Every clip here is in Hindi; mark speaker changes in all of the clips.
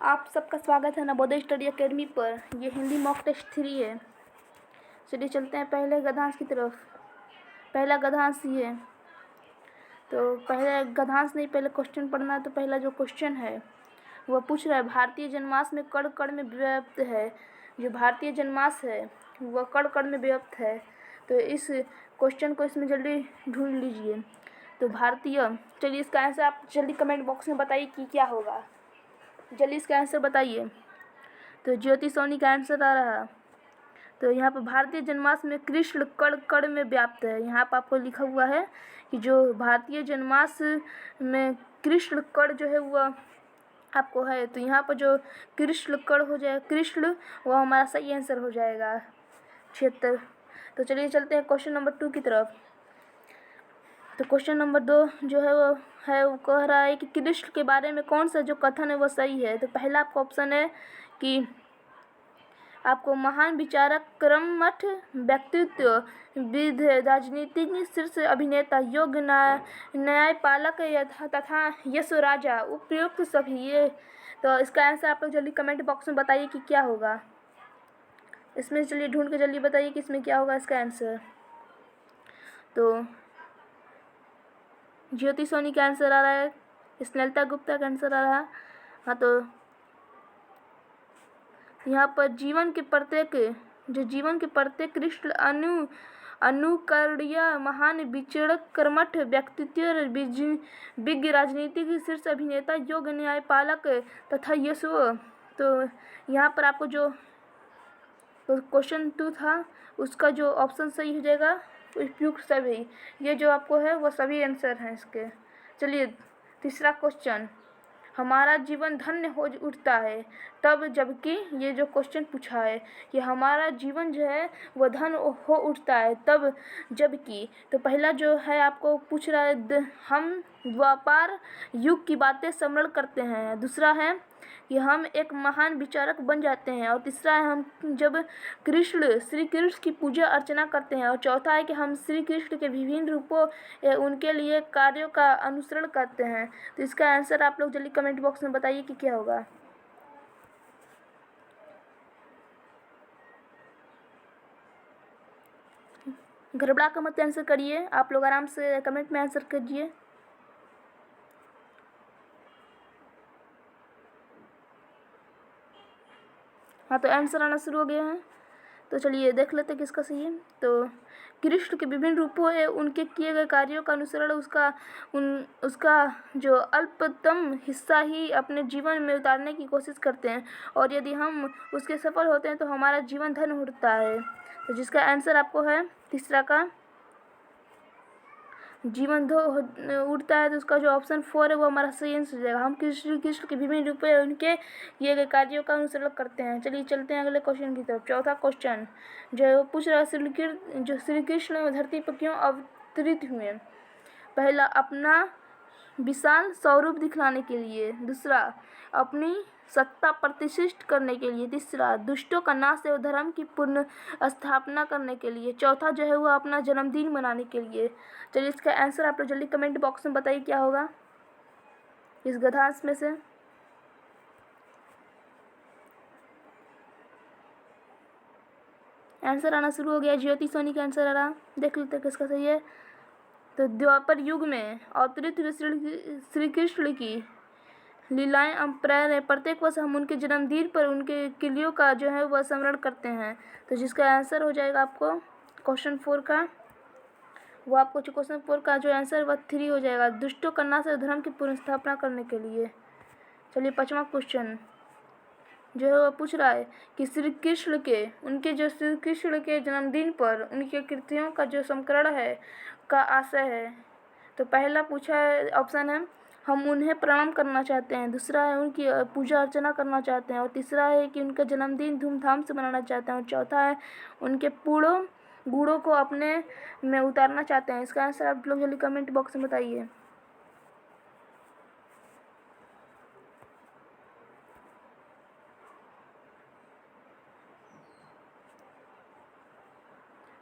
Speaker 1: आप सबका स्वागत है नवोदय स्टडी एकेडमी पर। ये हिंदी मॉक टेस्ट 3 है। चलिए चलते हैं पहले गद्यांश की तरफ। पहला गद्यांश ये, तो पहले गद्यांश नहीं, पहले क्वेश्चन पढ़ना है। तो पहला जो क्वेश्चन है वह पूछ रहा है, भारतीय जनमास में कण कण में व्याप्त है। जो भारतीय जनमास है वह कण कण में व्याप्त है। तो इस क्वेश्चन को इसमें जल्दी ढूंढ लीजिए। तो भारतीय, चलिए इसका आंसर आप जल्दी कमेंट बॉक्स में बताइए कि क्या होगा। जल्दी इसका आंसर बताइए। तो ज्योति सोनी का आंसर आ रहा। तो यहाँ पर भारतीय जनमास में कृष्ण कण कण में व्याप्त है। यहाँ पर आपको लिखा हुआ है कि जो भारतीय जनमास में कृष्ण कण जो है वह आपको है। तो यहाँ पर जो कृष्ण कण हो जाएगा, कृष्ण, वह हमारा सही आंसर हो जाएगा, क्षेत्र। तो चलिए चलते हैं क्वेश्चन नंबर 2 की तरफ। तो क्वेश्चन नंबर 2 जो है वो कह रहा है कि कृष्ण के बारे में कौन सा जो कथन है वो सही है। तो पहला आपका ऑप्शन है कि आपको महान विचारक, कर्मठ व्यक्तित्व, विद राजनीतिज्ञ, शीर्ष अभिनेता, योग्य न्यायपालक तथा यशो राजा, उपयुक्त सभी। ये तो इसका आंसर आप लोग जल्दी कमेंट बॉक्स में बताइए कि क्या होगा। इसमें चलिए ढूंढ के जल्दी बताइए कि इसमें क्या होगा इसका आंसर। तो ज्योति सोनी का आंसर आ रहा है, स्नेहलता गुप्ता का आंसर आ रहा है। हाँ, तो यहाँ पर जीवन के प्रत्येक कृष्ण अनुकरणीय, महान विचक्षण, कर्मठ व्यक्तित्व, विज्ञ राजनीतिक, शीर्ष अभिनेता, योग्य न्यायपालक तथा यशो। तो यहाँ पर आपको जो क्वेश्चन 2 था उसका जो ऑप्शन सही हो जाएगा उपयुक्त सभी। ये जो आपको है वो सभी आंसर हैं इसके। चलिए तीसरा क्वेश्चन, हमारा जीवन धन्य हो उठता है तब, जबकि ये जो क्वेश्चन पूछा है कि हमारा जीवन जो है वह धन हो उठता है तब जबकि। तो पहला जो है आपको पूछ रहा है हम द्वापर युग की बातें स्मरण करते हैं। दूसरा है कि हम एक महान विचारक बन जाते हैं। और तीसरा है हम जब श्री कृष्ण की पूजा अर्चना करते हैं। और चौथा है कि हम श्री कृष्ण के विभिन्न रूपों उनके लिए कार्यों का अनुसरण करते हैं। तो इसका आंसर आप लोग जल्दी कमेंट बॉक्स में बताइए कि क्या होगा। घबरा कर मत आंसर करिए, आप लोग आराम से कमेंट में आंसर कीजिए। हाँ, तो आंसर आना शुरू हो गया है। तो चलिए देख लेते हैं किसका सही है। तो कृष्ण के विभिन्न रूपों है उनके किए गए कार्यों का अनुसरण उसका जो अल्पतम हिस्सा ही अपने जीवन में उतारने की कोशिश करते हैं। और यदि हम उसके सफल होते हैं तो हमारा जीवन धन्य उठता है। तो जिसका आंसर आपको है तीसरा का जीवन उठता है। तो उसका जो ऑप्शन 4 है वो हमारा सही आंसर हो जाएगा। हम कृष्ण के विभिन्न रूप में उनके किए गए कार्यों का अनुसरण करते हैं। चलिए चलते हैं अगले क्वेश्चन की तरफ। चौथा क्वेश्चन जो है वो पूछ रहा है श्री कृष्ण धरती पर क्यों अवतरित हुए। पहला, अपना विशाल स्वरूप दिखलाने के लिए। दूसरा, अपनी सत्ता प्रतिष्ठित करने के लिए। तीसरा, दुष्टों का नाश एवं धर्म की पूर्ण स्थापना करने के लिए। चौथा जो है वो अपना जन्मदिन मनाने के लिए। चलिए इसका आंसर आप लोग जल्दी कमेंट बॉक्स में बताइए क्या होगा इस गद्यांश में से। आंसर आना शुरू हो गया। ज्योति सोनी का आंसर आ रहा, देख लेते हैं किसका सही है। तो द्वापर युग में अवतरित हुए श्री कृष्ण की लीलाएं अप्राय है। प्रत्येक वर्ष हम उनके जन्मदिन पर उनके किलियों का जो है वह स्मरण करते हैं। तो जिसका आंसर हो जाएगा आपको क्वेश्चन 4 का, वो आपको क्वेश्चन 4 का जो आंसर वह 3 हो जाएगा, दुष्टों का नाश और धर्म की पूर्ण स्थापना करने के लिए। चलिए पांचवा क्वेश्चन जो है वह पूछ रहा है कि श्री कृष्ण के जन्मदिन पर उनके कृतियों का जो संस्मरण है का आशय है। तो पहला पूछा है ऑप्शन है हम उन्हें प्रणाम करना चाहते हैं। दूसरा है उनकी पूजा अर्चना करना चाहते हैं। और तीसरा है कि उनका जन्मदिन धूमधाम से मनाना चाहते हैं। और चौथा है उनके पूर्ण गुणों को अपने में उतारना चाहते हैं। इसका आंसर आप लोग जल्दी कमेंट बॉक्स में बताइए।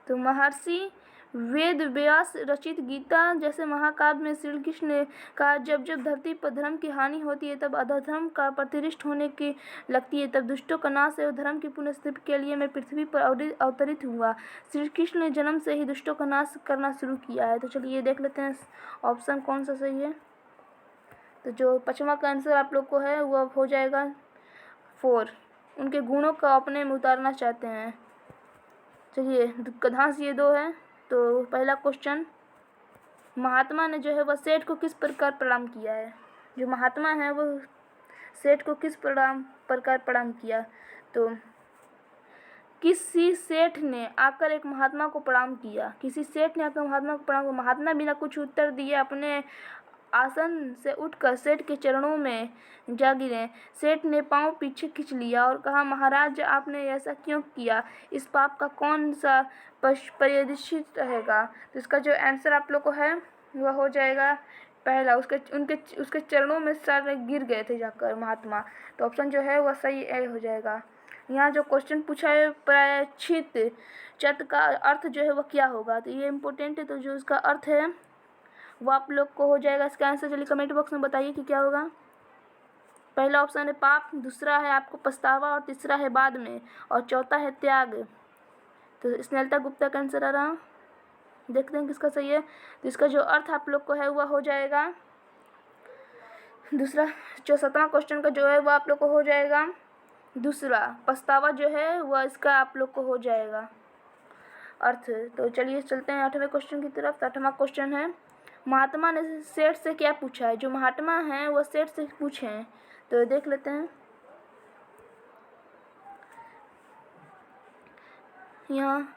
Speaker 1: तो महर्षि वेद व्यास रचित गीता जैसे महाकाव्य में श्री कृष्ण ने कहा, जब जब धरती पर धर्म की हानि होती है तब अधर्म का प्रतिष्ठित होने की लगती है, तब दुष्टों का नाश एवं धर्म की पुनर्स्थापना के लिए मैं पृथ्वी पर अवतरित हुआ। श्री कृष्ण ने जन्म से ही दुष्टों का नाश करना शुरू किया है। तो चलिए देख लेते हैं ऑप्शन कौन सा सही है। तो जो पचवा का आंसर आप लोग को है वह हो जाएगा 4। उनके गुणों का अपने में उतारना चाहते हैं। चलिए गधांस ये 2 है। तो पहला क्वेश्चन, महात्मा ने जो है वह सेठ को किस प्रकार प्रणाम किया है। जो महात्मा है वो सेठ को किस प्रकार प्रणाम किया। तो किसी सेठ ने आकर एक महात्मा को प्रणाम किया। किसी सेठ ने आकर महात्मा को प्रणाम किया। महात्मा बिना कुछ उत्तर दिए अपने आसन से उठकर सेठ के चरणों में जा गिरे। सेठ ने पांव पीछे खींच लिया और कहा, महाराज आपने ऐसा क्यों किया। इस पाप का कौन सा प्रायश्चित रहेगा। तो इसका जो आंसर आप लोग को है वह हो जाएगा पहला। उसके चरणों में सर गिर गए थे जाकर महात्मा। तो ऑप्शन जो है वह सही ए हो जाएगा। यहाँ जो क्वेश्चन पूछा है प्रायश्चित चत का अर्थ जो है वह क्या होगा, तो ये इम्पोर्टेंट है। तो जो इसका अर्थ है वो आप लोग को हो जाएगा। इसका आंसर चलिए कमेंट बॉक्स में बताइए कि क्या होगा। पहला ऑप्शन है पाप, दूसरा है आपको पछतावा, और तीसरा है बाद में, और चौथा है त्याग। तो स्नेहलता गुप्ता का आंसर आ रहा, देखते हैं किसका सही है। तो इसका जो अर्थ आप लोग को है वह हो जाएगा दूसरा। जो 7वां क्वेश्चन का जो है वह आप लोग को हो जाएगा दूसरा। पछतावा जो है वह इसका आप लोग को हो जाएगा अर्थ। तो चलिए चलते हैं 8वें क्वेश्चन की तरफ। तो 8वां क्वेश्चन है, महात्मा ने सेठ से क्या पूछा है। जो महात्मा हैं वह सेठ से पूछे हैं। तो देख लेते हैं। यहाँ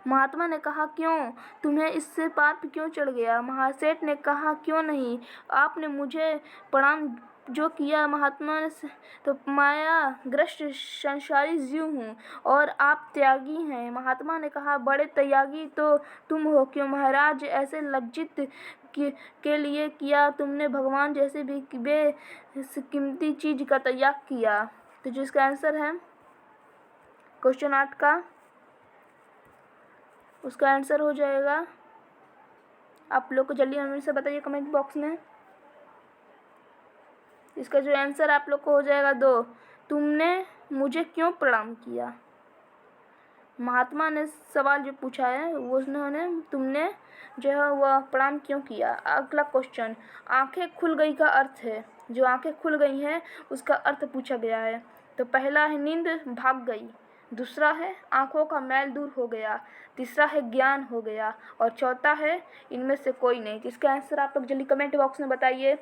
Speaker 1: महात्मा ने कहा, क्यों तुम्हें इससे पाप क्यों चढ़ गया। महासेठ ने कहा, क्यों नहीं, आपने मुझे प्रणाम जो किया। महात्मा ने तो मायाग्रस्त संसारी जीव हूँ और आप त्यागी हैं। महात्मा ने कहा, बड़े त्यागी तो तुम हो। क्यों महाराज ऐसे लज्जित के लिए किया तुमने। भगवान जैसे भी बेकीमती चीज का त्याग किया। तो जो इसका आंसर है क्वेश्चन 8 का, उसका आंसर हो जाएगा, आप लोग को जल्दी हमें से बताइए कमेंट बॉक्स में। इसका जो आंसर आप लोग को हो जाएगा 2, तुमने मुझे क्यों प्रणाम किया। महात्मा ने सवाल जो पूछा है वो उन्होंने तुमने जो है वह प्रणाम क्यों किया। अगला क्वेश्चन, आंखें खुल गई का अर्थ है। जो आंखें खुल गई हैं उसका अर्थ पूछा गया है। तो पहला है नींद भाग गई, दूसरा है आंखों का मैल दूर हो गया, तीसरा है ज्ञान हो गया, और चौथा है इनमें से कोई नहीं। इसका आंसर आप लोग जल्दी कमेंट बॉक्स में बताइए।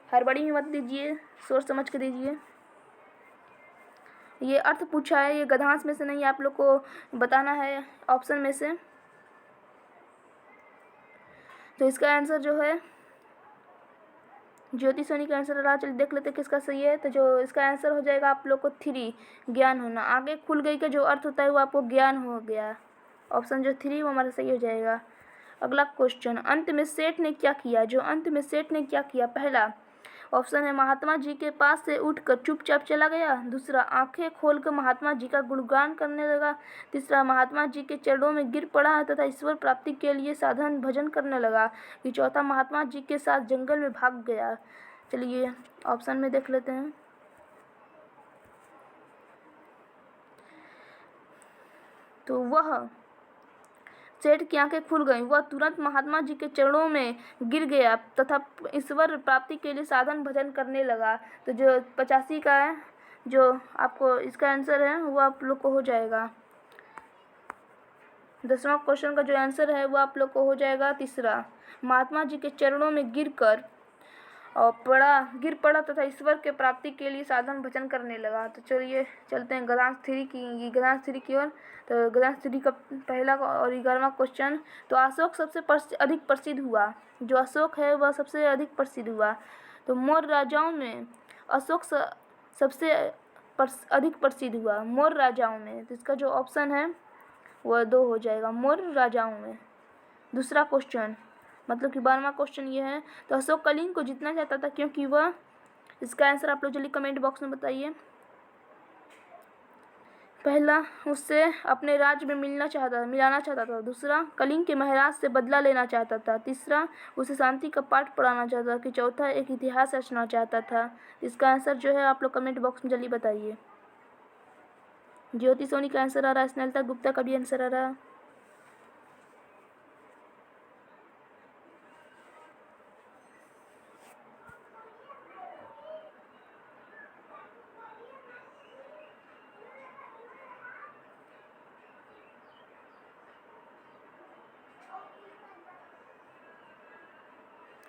Speaker 1: हड़बड़ी में मत दीजिए, सोच समझ के दीजिए। ये अर्थ पूछा है, ये गधांश में से नहीं, आप लोग को बताना है ऑप्शन में से। तो इसका आंसर जो है ज्योति सोनी का आंसर रहा। चलिए देख लेते हैं किसका सही है। तो जो इसका आंसर हो जाएगा आप लोग को 3, ज्ञान होना। आगे खुल गई का जो अर्थ होता है वो आपको ज्ञान हो गया। ऑप्शन जो 3 वो हमारा सही हो जाएगा। अगला क्वेश्चन, अंत में सेठ ने क्या किया। जो अंत में सेठ ने क्या किया, पहला ऑप्शन है महात्मा जी के पास से उठकर चुपचाप चला गया, दूसरा आंखें खोलकर महात्मा जी का गुणगान करने लगा, तीसरा महात्मा जी के चरणों में गिर पड़ा तथा ईश्वर प्राप्ति के लिए साधन भजन करने लगा, कि चौथा महात्मा जी के साथ जंगल में भाग गया। चलिए ऑप्शन में देख लेते हैं। तो वह सेठ की आंखें खुल गईं, वह तुरंत महात्मा जी के चरणों में गिर गया तथा ईश्वर प्राप्ति के लिए साधन भजन करने लगा। तो जो 85 का है जो आपको इसका आंसर है वो आप लोग को हो जाएगा। 10वां क्वेश्चन का जो आंसर है वो आप लोग को हो जाएगा तीसरा, महात्मा जी के चरणों में गिर पड़ा तथा ईश्वर के प्राप्ति के लिए साधन भजन करने लगा। तो चलिए चलते हैं गधांश 3 की ओर। तो गधांश 3 का पहला और 11वां क्वेश्चन, तो अशोक सबसे अधिक प्रसिद्ध हुआ। जो अशोक है वह सबसे अधिक प्रसिद्ध हुआ। तो मौर्य राजाओं में अशोक सबसे अधिक प्रसिद्ध हुआ, मौर्य राजाओं में। तो इसका जो ऑप्शन है वह 2 हो जाएगा, मौर्य राजाओं में। दूसरा क्वेश्चन मतलब कि 12वां क्वेश्चन ये है, तो अशोक कलिंग को जीतना चाहता था क्योंकि वह, इसका आंसर आप लोग जल्दी कमेंट बॉक्स में बताइए पहला, उससे अपने राज्य में मिलाना चाहता था। दूसरा, कलिंग के महाराज से बदला लेना चाहता था। तीसरा, उसे शांति का पाठ पढ़ाना चाहता था। चौथा, एक इतिहास रचना चाहता था। इसका आंसर जो है आप लोग कमेंट बॉक्स में जल्दी बताइए। ज्योति सोनी का आंसर आ रहा है, स्नेहलता गुप्ता का भी आंसर आ रहा है।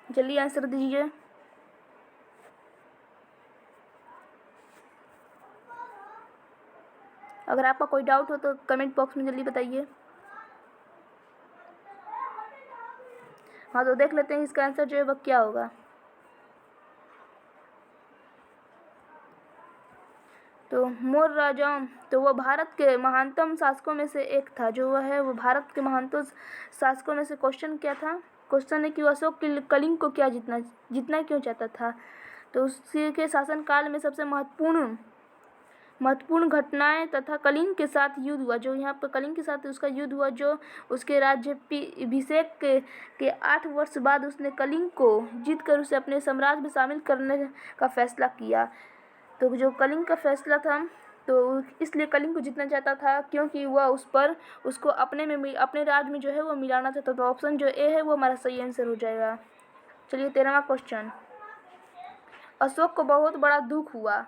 Speaker 1: जल्दी आंसर दीजिए। अगर आपका कोई डाउट हो तो कमेंट बॉक्स में जल्दी बताइए। हाँ, तो देख लेते हैं इसका आंसर जो है वह क्या होगा। तो मोर राजाओं, तो वह भारत के महानतम शासकों में से एक था। जो वह है वो भारत के महानतम शासकों में से, क्वेश्चन क्या था? क्वेश्चन है कि अशोक कलिंग को क्या जीतना क्यों चाहता था। तो उसके शासनकाल में सबसे महत्वपूर्ण घटनाएं तथा कलिंग के साथ युद्ध हुआ, जो यहाँ पर कलिंग के साथ उसका युद्ध हुआ, जो उसके राज्याभिषेक के 8 वर्ष बाद उसने कलिंग को जीतकर उसे अपने साम्राज्य में शामिल करने का फैसला किया। तो जो कलिंग का फैसला था, तो इसलिए कलिंग को जीतना चाहता था क्योंकि वह उसको अपने राज्य में जो है वो मिलाना चाहता था। ऑप्शन जो ए है वो हमारा सही आंसर हो जाएगा। चलिए 13वां क्वेश्चन। अशोक को बहुत बड़ा दुख हुआ।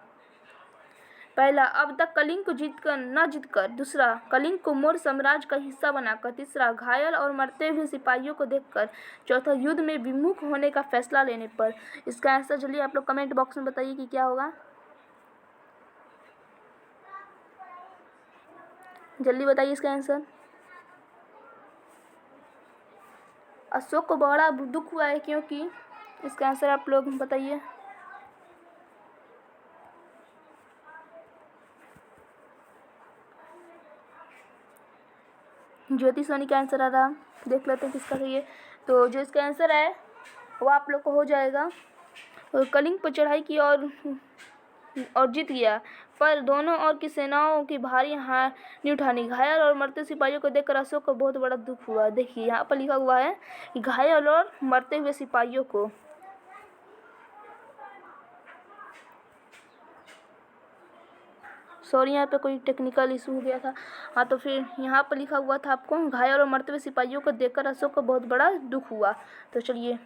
Speaker 1: पहला, अब तक कलिंग को न जीतकर। दूसरा, कलिंग को मौर्य साम्राज्य का हिस्सा बनाकर। तीसरा, घायल और मरते हुए सिपाहियों को देखकर। चौथा, युद्ध में विमुख होने का फैसला लेने पर। इसका आंसर जल्दी आप लोग कमेंट बॉक्स में बताइए कि क्या होगा। जल्दी बताइए इसका आंसर। अशोक को बड़ा दुख हुआ है क्योंकि, इसका आंसर आप लोग बताइए। ज्योति सोनी का आंसर आ रहा, देख लेते हैं किसका सही है। तो जो इसका आंसर है वो आप लोग को हो जाएगा। कलिंग पर चढ़ाई की और जीत गया, पर दोनों ओर की सेनाओं की भारी हार नहीं उठानी। घायल और मरते सिपाहियों को देखकर अशोक को बहुत बड़ा दुख हुआ। देखिए यहाँ पर लिखा हुआ है कि घायल और मरते हुए सिपाहियों को। सॉरी, यहाँ पे कोई टेक्निकल इशू हो गया था। हाँ, तो फिर यहाँ पर लिखा हुआ था आपको, घायल और मरते हुए सिपाहियों को देखकर अशोक को बहुत बड़ा दुख हुआ। तो चलिए,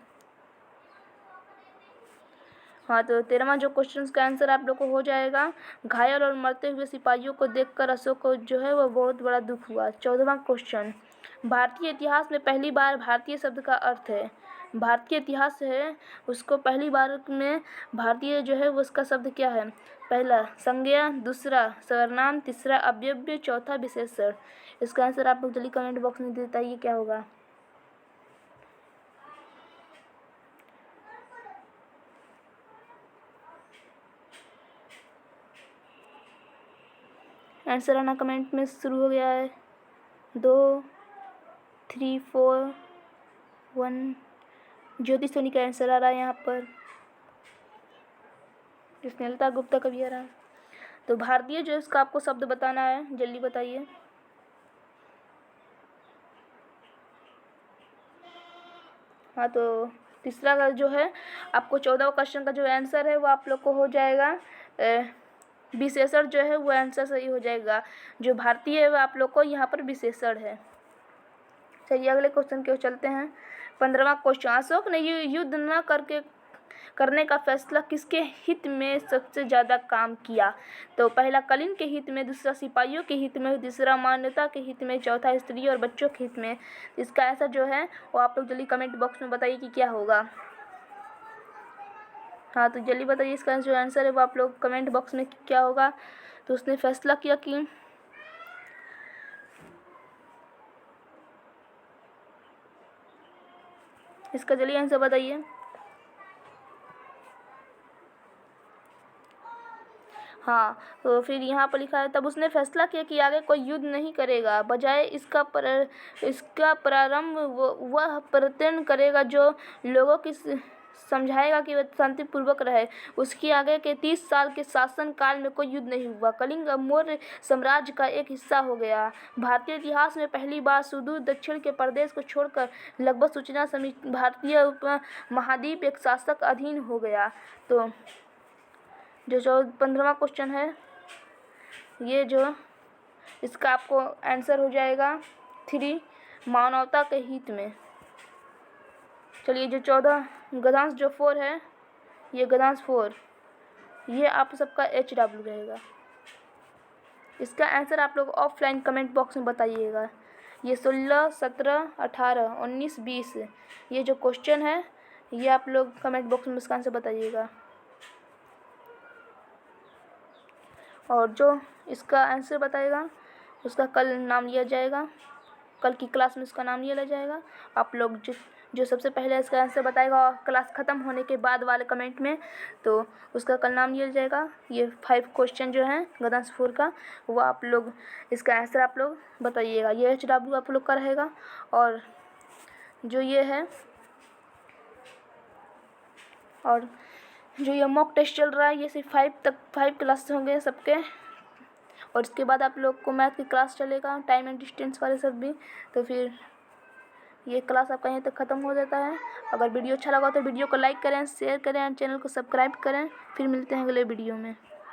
Speaker 1: हाँ, तो 13वां जो क्वेश्चन का आंसर आप लोग को हो जाएगा, घायल और मरते हुए सिपाहियों को देखकर अशोक को जो है वो बहुत बड़ा दुख हुआ। 14वां क्वेश्चन। भारतीय इतिहास में पहली बार भारतीय शब्द का अर्थ है। भारतीय इतिहास है उसको पहली बार में भारतीय जो है वो उसका शब्द क्या है? पहला, संज्ञा। दूसरा, सर्वनाम। तीसरा, अव्यय। चौथा, विशेषण। इसका आंसर आप लोग जल्दी कमेंट बॉक्स में बताइए क्या होगा। आंसर आना कमेंट में शुरू हो गया है। 2, 3, 4, 1। ज्योति सोनी का आंसर आ रहा है यहाँ पर। स्नेहलता गुप्ता का भी आ रहा है। तो भारतीय जो है इसका आपको शब्द बताना है, जल्दी बताइए। हाँ, तो तीसरा का जो है आपको 14वां क्वेश्चन का जो आंसर है वो आप लोग को हो जाएगा विशेषण। जो है वो आंसर सही हो जाएगा। जो भारतीय है वो आप लोग को यहाँ पर विशेषण है। चलिए अगले क्वेश्चन की ओर चलते हैं। 15वां क्वेश्चन। अशोक ने युद्ध न करने का फैसला किसके हित में सबसे ज़्यादा काम किया? तो पहला, कलिंग के हित में। दूसरा, सिपाहियों के हित में। तीसरा, मान्यता के हित में। चौथा, स्त्री और बच्चों के हित में। इसका आंसर जो है वो आप लोग जल्दी कमेंट बॉक्स में बताइए कि क्या होगा। हाँ, तो जल्दी बताइए इसका जो आंसर है वो आप लोग कमेंट बॉक्स में क्या होगा। तो उसने फैसला किया कि इसका जल्दी आंसर बताइए। हाँ, तो फिर यहाँ पर लिखा है, तब उसने फैसला किया कि आगे कोई युद्ध नहीं करेगा, बजाय इसका प्रारंभ वह प्रयत्न करेगा जो लोगों की समझाएगा कि वह शांतिपूर्वक रहे। उसके आगे के 30 साल के शासन काल में कोई युद्ध नहीं हुआ। कलिंग मौर्य साम्राज्य का एक हिस्सा हो गया। भारतीय इतिहास में पहली बार सुदूर दक्षिण के प्रदेश को छोड़कर लगभग सूचना समेत भारतीय महाद्वीप एक शासक अधीन हो गया। तो जो 15वां क्वेश्चन है, ये जो इसका आपको आंसर हो जाएगा 3, मानवता के हित में। चलिए, जो 14 गद्यांश जो 4 है, ये गद्यांश 4, ये आप सबका HW रहेगा। इसका आंसर आप लोग ऑफलाइन कमेंट बॉक्स में बताइएगा। ये 16, 17, 18, 19, 20 ये जो क्वेश्चन है, ये आप लोग कमेंट बॉक्स में इसका आंसर बताइएगा। और जो इसका आंसर बताएगा उसका कल नाम लिया जाएगा, कल की क्लास में इसका नाम लिया जाएगा। आप लोग जो सबसे पहले इसका आंसर बताएगा क्लास ख़त्म होने के बाद वाले कमेंट में, तो उसका कल नाम लिया जाएगा। ये 5 क्वेश्चन जो हैं गद्यांश 4 का, वो आप लोग इसका आंसर आप लोग बताइएगा। ये HW आप लोग का रहेगा। और जो ये है, और जो ये मॉक टेस्ट चल रहा है, ये सिर्फ 5 क्लास होंगे सबके। और इसके बाद आप लोग को मैथ की क्लास चलेगा, टाइम एंड डिस्टेंस वाले सब भी। तो फिर ये क्लास आपका यहीं तक ख़त्म हो जाता है। अगर वीडियो अच्छा लगा तो वीडियो को लाइक करें, शेयर करें, चैनल को सब्सक्राइब करें। फिर मिलते हैं अगले वीडियो में।